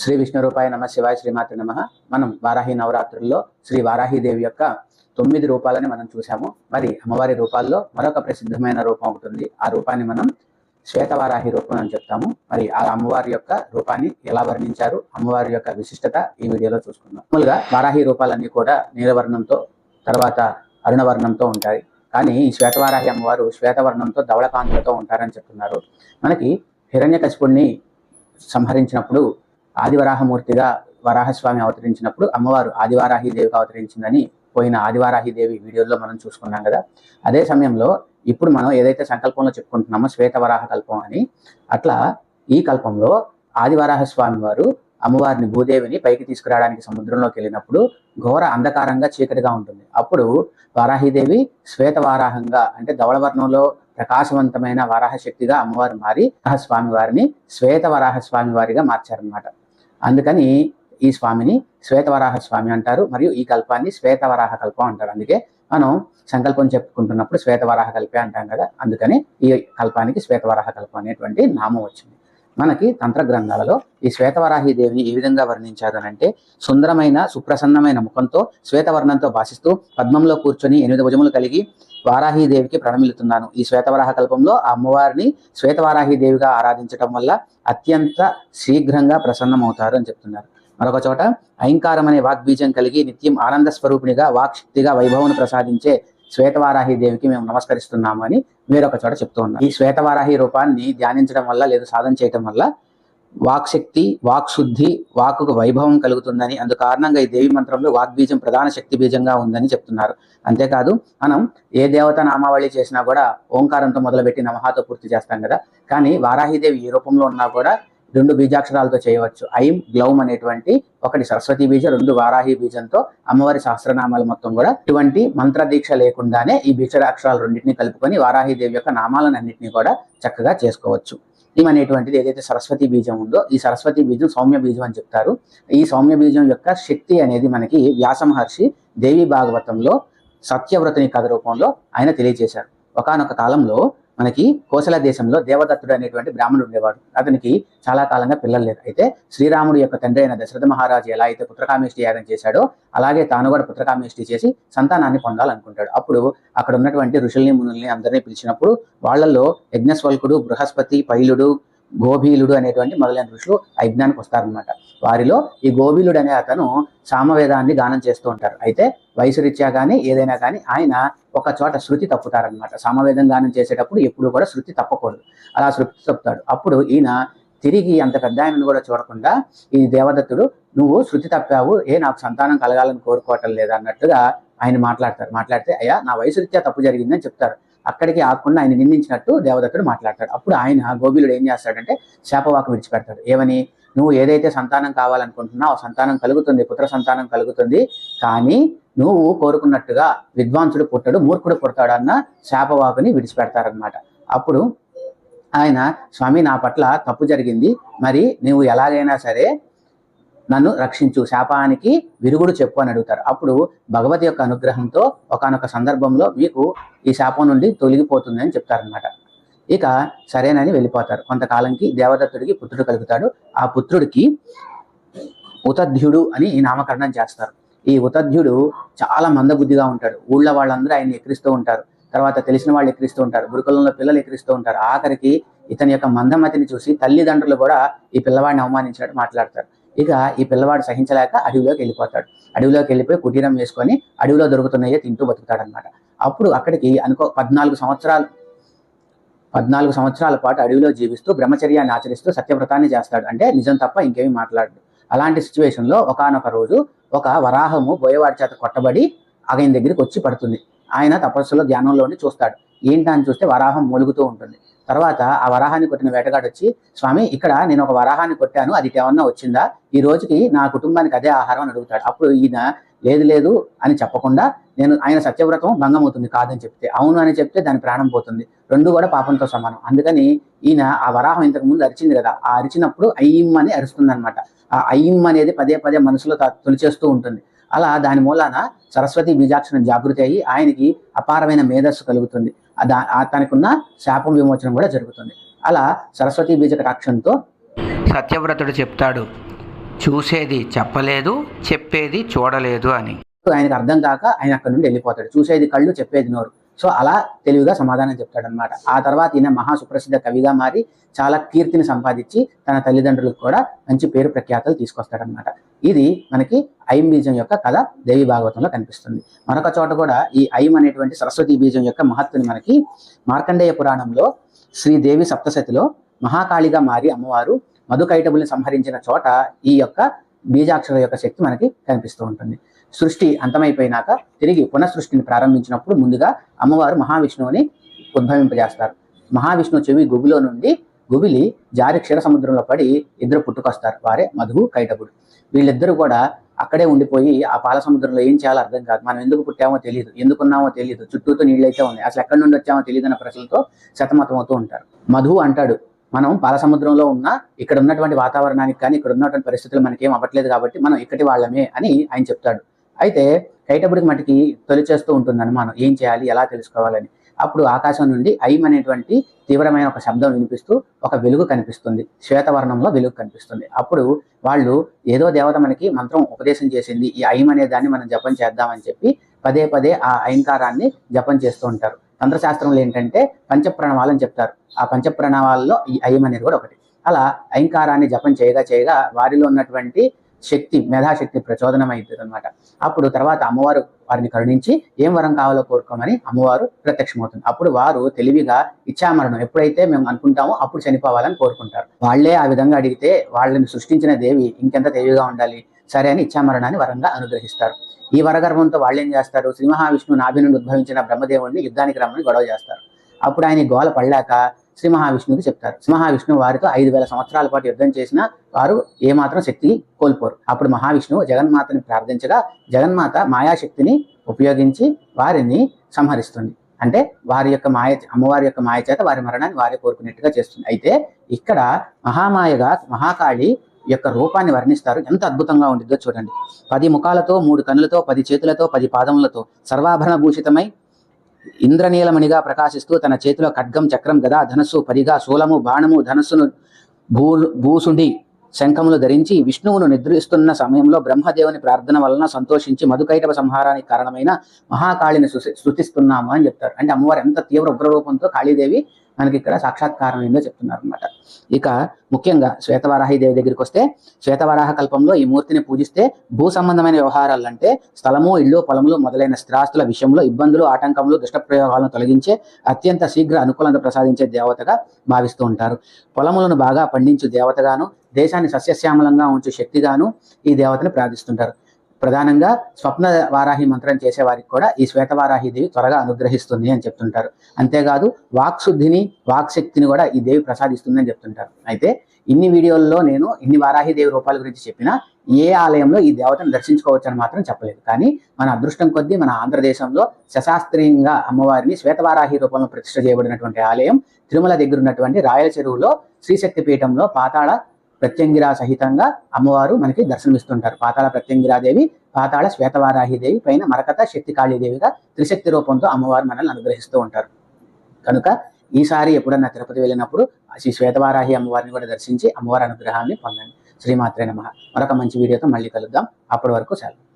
శ్రీ విష్ణు రూపాయ నమ శివాయ శ్రీమాత నమ. మనం వారాహి నవరాత్రుల్లో శ్రీ వారాహిదేవి యొక్క 9 రూపాలని మనం చూసాము. మరి అమ్మవారి రూపాల్లో మరొక ప్రసిద్ధమైన రూపం ఉంటుంది. ఆ రూపాన్ని మనం శ్వేతవారాహి రూపం అని చెప్తాము. మరి ఆ అమ్మవారి యొక్క రూపాన్ని ఎలా వర్ణించారు, అమ్మవారి యొక్క విశిష్టత ఈ వీడియోలో చూసుకుందాం. మామూలుగా వారాహి రూపాలన్నీ కూడా నీలవర్ణంతో తర్వాత అరుణవర్ణంతో ఉంటాయి. కానీ ఈ శ్వేతవారాహి అమ్మవారు శ్వేతవర్ణంతో ధవళకాంతులతో ఉంటారని చెప్తున్నారు. మనకి హిరణ్యకశిపుణ్ణి సంహరించినప్పుడు ఆదివరాహమూర్తిగా వరాహస్వామి అవతరించినప్పుడు అమ్మవారు ఆదివారాహి దేవిగా అవతరించిందని పోయిన ఆదివారాహి దేవి వీడియోలో మనం చూసుకున్నాం కదా. అదే సమయంలో ఇప్పుడు మనం ఏదైతే సంకల్పంలో చెప్పుకుంటున్నామో శ్వేతవరాహ కల్పం అని, అట్లా ఈ కల్పంలో ఆదివరాహస్వామి వారు అమ్మవారిని భూదేవిని పైకి తీసుకురావడానికి సముద్రంలోకి వెళ్ళినప్పుడు ఘోర అంధకారంగా చీకటిగా ఉంటుంది. అప్పుడు వారాహిదేవి శ్వేతవారాహంగా అంటే ధవళవర్ణంలో ప్రకాశవంతమైన వరాహ శక్తిగా అమ్మవారు మారి స్వామి వారిని శ్వేతవరాహ స్వామి వారిగా మార్చారనమాట. అందుకని ఈ స్వామిని శ్వేతవరాహ స్వామి అంటారు. మరియు ఈ కల్పాన్ని శ్వేతవరాహ కల్పం అంటారు. అందుకే మనం సంకల్పం చెప్పుకుంటున్నప్పుడు శ్వేతవరాహ కల్పే అంటాం కదా. అందుకని ఈ కల్పానికి శ్వేతవరాహ కల్పం అనేటువంటి నామం వచ్చింది. మనకి తంత్ర గ్రంథాలలో ఈ శ్వేతవరాహి దేవిని ఏ విధంగా వర్ణించారు అంటే, సుందరమైన సుప్రసన్నమైన ముఖంతో శ్వేతవర్ణంతో భాషిస్తూ పద్మంలో కూర్చొని 8 భుజములు కలిగి వారాహి దేవికి ప్రణమిలుతున్నాను. ఈ శ్వేతవరాహ కల్పంలో ఆ అమ్మవారిని శ్వేతవారాహి దేవిగా ఆరాధించడం వల్ల అత్యంత శీఘ్రంగా ప్రసన్నమవుతారు అని చెప్తున్నారు. మరొక చోట అహంకారం అనే వాగ్బీజం కలిగి నిత్యం ఆనంద స్వరూపిణిగా వాక్శక్తిగా వైభవం ప్రసాదించే శ్వేతవారాహి దేవికి మేము నమస్కరిస్తున్నాము అని వేరొక చోట చెప్తూ ఉన్నారు. ఈ శ్వేతవారాహి రూపాన్ని ధ్యానించడం వల్ల లేదా సాధన చేయటం వల్ల వాక్శక్తి, వాక్శుద్ధి, వాక్కుకు వైభవం కలుగుతుందని, అందు కారణంగా ఈ దేవి మంత్రంలో వాగ్బీజం ప్రధాన శక్తి బీజంగా ఉందని చెప్తున్నారు. అంతేకాదు మనం ఏ దేవత నామావళి చేసినా కూడా ఓంకారంతో మొదలుపెట్టి నమహాతో పూర్తి చేస్తాం కదా. కానీ వారాహిదేవి ఏ రూపంలో ఉన్నా కూడా 2 బీజాక్షరాలతో చేయవచ్చు. ఐం గ్లౌమ్ అనేటువంటి ఒకటి సరస్వతి బీజం, 2 వారాహి బీజంతో అమ్మవారి సహస్రనామాలు మొత్తం కూడా ఇటువంటి మంత్ర దీక్ష లేకుండానే ఈ బీజాక్షరాలు రెండింటిని కలుపుకొని వారాహిదేవి యొక్క నామాలను అన్నింటినీ కూడా చక్కగా చేసుకోవచ్చు. ఈమె అనేటువంటిది ఏదైతే సరస్వతి బీజం ఉందో ఈ సరస్వతి బీజం సౌమ్య బీజం అని చెప్తారు. ఈ సౌమ్య బీజం యొక్క శక్తి అనేది మనకి వ్యాస మహర్షి దేవి భాగవతంలో సత్యవ్రతుని కథ రూపంలో ఆయన తెలియజేశారు. ఒకానొక కాలంలో మనకి కోసల దేశంలో దేవదత్తుడు అనేటువంటి బ్రాహ్మణుడు ఉండేవాడు. అతనికి చాలా కాలంగా పిల్లలు లేరు. అయితే శ్రీరాముడు యొక్క తండ్రి అయిన దశరథ మహారాజు ఎలా అయితే పుత్రకామేష్టి యాగం చేశాడో అలాగే తాను కూడా పుత్రకామేష్టి చేసి సంతానాన్ని పొందాలనుకుంటాడు. అప్పుడు అక్కడ ఉన్నటువంటి ఋషుల్ని మునుల్ని అందరినీ పిలిచినప్పుడు వాళ్ళల్లో యజ్ఞస్వల్కుడు, బృహస్పతి, పైలుడు, గోభీలుడు అనేటువంటి మొదలైన ఋషులు ఆ యజ్ఞానికి వస్తారనమాట. వారిలో ఈ గోభీలుడు అనే అతను సామవేదాన్ని గానం చేస్తూ ఉంటారు. అయితే వయసు రీత్యా కానీ ఏదైనా కానీ ఆయన ఒక చోట శృతి తప్పుతారనమాట. సామవేదం గానం చేసేటప్పుడు ఎప్పుడు కూడా శృతి తప్పకూడదు. అలా శృతి తప్పుతాడు. అప్పుడు ఈయన తిరిగి అంత పెద్ద ఆయనను కూడా చూడకుండా ఈ దేవదత్తుడు నువ్వు శృతి తప్పావు, నాకు సంతానం కలగాలని కోరుకోవటం లేదా అన్నట్టుగా ఆయన మాట్లాడితే అయ్యా నా వయసు రీత్యా తప్పు జరిగిందని చెప్తారు. అక్కడికి ఆకుండా ఆయన నిందించినట్టు దేవదత్తుడు మాట్లాడతాడు. అప్పుడు ఆయన గోబిలుడు ఏం చేస్తాడంటే శాపవాకు విడిచిపెడతాడు. ఏమని, నువ్వు ఏదైతే సంతానం కావాలనుకుంటున్నావు ఆ సంతానం కలుగుతుంది, పుత్ర సంతానం కలుగుతుంది, కానీ నువ్వు కోరుకున్నట్టుగా విద్వాంసుడు పుట్టడు, మూర్ఖుడు పుడతాడు అన్న శాపవాకుని విడిచిపెడతారనమాట. అప్పుడు ఆయన స్వామి నా పట్ల తప్పు జరిగింది, మరి నువ్వు ఎలాగైనా సరే నన్ను రక్షించు, శాపానికి విరుగుడు చెప్పు అని అడుగుతారు. అప్పుడు భగవతి యొక్క అనుగ్రహంతో ఒకానొక సందర్భంలో మీకు ఈ శాపం నుండి తొలగిపోతుంది అని చెప్తారనమాట. ఇక సరేనని వెళ్ళిపోతారు. కొంతకాలంకి దేవదత్తుడికి పుత్రుడు కలుగుతాడు. ఆ పుత్రుడికి ఉతధ్యుడు అని ఈ నామకరణం చేస్తారు. ఈ ఉతధ్యుడు చాలా మందబుద్ధిగా ఉంటాడు. ఊళ్ళో వాళ్ళందరూ ఆయన్ని ఎక్కిరిస్తూ ఉంటారు. తర్వాత తెలిసిన వాళ్ళు ఎక్కిరిస్తూ ఉంటారు. గురుకులంలో పిల్లలు ఎక్కిరిస్తూ ఉంటారు. ఆఖరికి ఇతని యొక్క మందమతిని చూసి తల్లిదండ్రులు కూడా ఈ పిల్లవాడిని అవమానించినట్టు మాట్లాడతారు. ఇక ఈ పిల్లవాడు సహించలేక అడవిలోకి వెళ్ళిపోతాడు. అడవిలోకి వెళ్ళిపోయి కుటీరం వేసుకొని అడవిలో దొరుకుతున్నాయో తింటూ బతుకుతాడనమాట. అప్పుడు అక్కడికి 14 సంవత్సరాల పాటు అడవిలో జీవిస్తూ బ్రహ్మచర్యాన్ని ఆచరిస్తూ సత్యవ్రతాన్ని చేస్తాడు. అంటే నిజం తప్ప ఇంకేమీ మాట్లాడు. అలాంటి సిచ్యువేషన్లో ఒకానొక రోజు ఒక వరాహము బోయవాడి చేత కొట్టబడి ఆయన దగ్గరికి వచ్చి పడుతుంది. ఆయన తపస్సులో ధ్యానంలోని చూస్తాడు. ఏంటని చూస్తే వరాహం మూలుగుతూ ఉంటుంది. తర్వాత ఆ వరాహాన్ని కొట్టిన వేటగాడు వచ్చి, స్వామి ఇక్కడ నేను ఒక వరాహాన్ని కొట్టాను, అది ఏమన్నా వచ్చిందా, ఈ రోజుకి నా కుటుంబానికి అదే ఆహారం అని అడుగుతాడు. అప్పుడు ఈయన లేదు అని చెప్పకుండా ఆయన సత్యవ్రతం భంగం అవుతుంది కాదని చెప్తే, అవును అని చెప్తే దాని ప్రాణం పోతుంది. 2 కూడా పాపంతో సమానం. అందుకని ఈయన ఆ వరాహం ఇంతకు ముందు అరిచింది కదా, ఆ అరిచినప్పుడు అయ్యిమ్ అని అరుస్తుంది అనమాట. ఆ అయ్యిమ్ అనేది పదే మనసులో తొలిచేస్తూ ఉంటుంది. అలా దాని మూలాన సరస్వతి బీజాక్షరం జాగృతి అయ్యి ఆయనకి అపారమైన మేధస్సు కలుగుతుంది. తనకున్న శాపం విమోచనం కూడా జరుగుతుంది. అలా సరస్వతి బీజ కటాక్షంతో సత్యవ్రతుడు చెప్తాడు, చూసేది చెప్పలేదు, చెప్పేది చూడలేదు అని. ఆయనకు అర్థం కాక ఆయన అక్కడ నుండి వెళ్ళిపోతాడు. చూసేది కళ్ళు, చెప్పేది నోరు. సో అలా తెలివిగా సమాధానం చెప్తాడనమాట. ఆ తర్వాత ఈయన మహా సుప్రసిద్ధ కవిగా మారి చాలా కీర్తిని సంపాదించి తన తల్లిదండ్రులకు కూడా మంచి పేరు ప్రఖ్యాతలు తీసుకొస్తాడనమాట. ఇది మనకి ఐం బీజం యొక్క కథ దేవి భాగవతంలో కనిపిస్తుంది. మరొక చోట కూడా ఈ ఐం అనేటువంటి సరస్వతి బీజం యొక్క మహత్తుని మనకి మార్కండేయ పురాణంలో శ్రీదేవి సప్తశతిలో మహాకాళిగా మారి అమ్మవారు మధుకైటబుల్ని సంహరించిన చోట ఈ యొక్క బీజాక్షర యొక్క శక్తి మనకి కనిపిస్తూ ఉంటుంది. సృష్టి అంతమైపోయినాక తిరిగి పునఃసృష్టిని ప్రారంభించినప్పుడు ముందుగా అమ్మవారు మహావిష్ణువుని ఉద్భవింపజేస్తారు. మహావిష్ణువు చెవి గుబిలో నుండి గుబిలి జారి క్షీర సముద్రంలో పడి ఇద్దరు పుట్టుకొస్తారు. వారే మధువు కైటబుడు. వీళ్ళిద్దరూ కూడా అక్కడే ఉండిపోయి ఆ పాల సముద్రంలో ఏం చేయాలో అర్థం కాదు. మనం ఎందుకు పుట్టామో తెలియదు, ఎందుకున్నామో తెలియదు, చుట్టూతో నీళ్ళైతే ఉన్నాయి, అసలు ఎక్కడి నుండి వచ్చామో తెలియదు అన్న ప్రశ్నలతో సతమతమవుతూ ఉంటారు. మధువు అంటాడు, మనం పాల సముద్రంలో ఉన్న ఇక్కడ ఉన్నటువంటి వాతావరణానికి కానీ ఇక్కడ ఉన్నటువంటి పరిస్థితులు మనకేం అవ్వట్లేదు కాబట్టి మనం ఇక్కడి వాళ్ళమే అని ఆయన చెప్తాడు. అయితే కైటబుడికి మటుకి తొలిచేస్తూ ఉంటుంది అనుమానం, ఏం చేయాలి, ఎలా తెలుసుకోవాలని. అప్పుడు ఆకాశం నుండి ఐం అనేటువంటి తీవ్రమైన ఒక శబ్దం వినిపిస్తూ ఒక వెలుగు కనిపిస్తుంది, శ్వేతవర్ణంలో వెలుగు కనిపిస్తుంది. అప్పుడు వాళ్ళు ఏదో దేవత మనకి మంత్రం ఉపదేశం చేసింది, ఈ ఐం అనే దాన్ని మనం జపం చేద్దామని చెప్పి పదే పదే ఆ ఐంకారాన్ని జపం చేస్తూ ఉంటారు. తంత్రశాస్త్రంలో ఏంటంటే పంచప్రణవాలని చెప్తారు. ఆ పంచప్రణవాల్లో ఈ ఐం అనేది కూడా ఒకటి. అలా ఐంకారాన్ని జపం చేయగా చేయగా వారిలో ఉన్నటువంటి శక్తి, మేధాశక్తి ప్రచోదనమైంది అనమాట. అప్పుడు తర్వాత అమ్మవారు వారిని కరుణించి ఏం వరం కావాలో కోరుకోమని అమ్మవారు ప్రత్యక్షమవుతుంది. అప్పుడు వారు తెలివిగా ఇచ్చామరణం ఎప్పుడైతే మేము అనుకుంటామో అప్పుడు చనిపోవాలని కోరుకుంటారు. వాళ్లే ఆ విధంగా అడిగితే వాళ్ళని సృష్టించిన దేవి ఇంకెంత తెలివిగా ఉండాలి, సరే అని ఇచ్చామరణాన్ని వరంగా అనుగ్రహిస్తారు. ఈ వరగర్భంతో వాళ్ళు ఏం చేస్తారు, శ్రీ మహావిష్ణువు నాభి నుండి ఉద్భవించిన బ్రహ్మదేవుడిని యుద్ధానికి రమ్మని గొడవ చేస్తారు. అప్పుడు ఆయన గోల పడలేక శ్రీ మహావిష్ణువుకి చెప్తారు. శ్రీ మహావిష్ణువు వారితో 5000 సంవత్సరాల పాటు యుద్ధం చేసినా వారు ఏమాత్రం శక్తి కోల్పోరు. అప్పుడు మహావిష్ణువు జగన్మాతని ప్రార్థించగా జగన్మాత మాయాశక్తిని ఉపయోగించి వారిని సంహరిస్తుంది. అంటే వారి యొక్క మాయ, అమ్మవారి యొక్క మాయ చేత వారి మరణాన్ని వారే కోరుకునేట్టుగా చేస్తుంది. అయితే ఇక్కడ మహామాయగా మహాకాళి యొక్క రూపాన్ని వర్ణిస్తారు. ఎంత అద్భుతంగా ఉండిద్దో చూడండి. 10 ముఖాలతో, 3 కన్నులతో, 10 చేతులతో, 10 పాదములతో, సర్వాభరణ భూషితమై ఇంద్రనీలమణిగా ప్రకాశిస్తూ తన చేతిలో ఖడ్గం, చక్రం, గద, ధనస్సు, పరిగా, శూలము, బాణము, ధనస్సును, భూసుండి, శంఖములు ధరించి విష్ణువును నిద్రిస్తున్న సమయంలో బ్రహ్మదేవుని ప్రార్థన వలన సంతోషించి మధుకైటవ సంహారానికి కారణమైన మహాకాళిని స్తుతిస్తున్నాము అని చెప్తారు. అంటే అమ్మవారు ఎంత తీవ్ర ఉగ్రరూపంతో కాళీదేవి మనకి ఇక్కడ సాక్షాత్కారం ఏందో చెప్తున్నారు అనమాట. ఇక ముఖ్యంగా శ్వేతవారాహిదేవి దగ్గరికి వస్తే, శ్వేతవారాహ కల్పంలో ఈ మూర్తిని పూజిస్తే భూ సంబంధమైన వ్యవహారాలు అంటే స్థలము, ఇల్లు, పొలములు మొదలైన స్థిరాస్తుల విషయంలో ఇబ్బందులు, ఆటంకములు, దుష్టప్రయోగాలను తొలగించే అత్యంత శీఘ్ర అనుకూలత ప్రసాదించే దేవతగా భావిస్తూ ఉంటారు. పొలములను బాగా పండించు దేవతగాను, దేశాన్ని సస్యశ్యామలంగా ఉంచు శక్తిగాను ఈ దేవతని ప్రార్థిస్తుంటారు. ప్రధానంగా స్వప్న వారాహి మంత్రం చేసే వారికి కూడా ఈ శ్వేతవారాహి దేవి త్వరగా అనుగ్రహిస్తుంది అని చెప్తుంటారు. అంతేకాదు వాక్శుద్ధిని, వాక్శక్తిని కూడా ఈ దేవి ప్రసాదిస్తుంది అని చెప్తుంటారు. అయితే ఇన్ని వీడియోల్లో నేను ఇన్ని వారాహి దేవి రూపాల గురించి చెప్పినా ఏ ఆలయంలో ఈ దేవతను దర్శించుకోవచ్చు అని మాత్రం చెప్పలేదు. కానీ మన అదృష్టం కొద్దీ మన ఆంధ్రదేశంలో శశాస్త్రీయంగా అమ్మవారిని శ్వేతవారాహి రూపంలో ప్రతిష్ఠ చేయబడినటువంటి ఆలయం తిరుమల దగ్గర ఉన్నటువంటి రాయల చెరువులో శ్రీశక్తి పీఠంలో పాతాళ ప్రత్యంగిరా సహితంగా అమ్మవారు మనకి దర్శనమిస్తుంటారు. పాతాళ ప్రత్యంగిరాదేవి, పాతాళ శ్వేతవారాహిదేవి, పైన మరకత శక్తి కాళీదేవిగా త్రిశక్తి రూపంతో అమ్మవారు మనల్ని అనుగ్రహిస్తూ ఉంటారు. కనుక ఈసారి ఎప్పుడన్నా తిరుపతి వెళ్ళినప్పుడు శ్రీ శ్వేతవారాహి అమ్మవారిని కూడా దర్శించి అమ్మవారి అనుగ్రహాన్ని పొందండి. శ్రీమాత్రే నమః. మరొక మంచి వీడియోతో మళ్ళీ కలుద్దాం. అప్పటి వరకు సెలవు.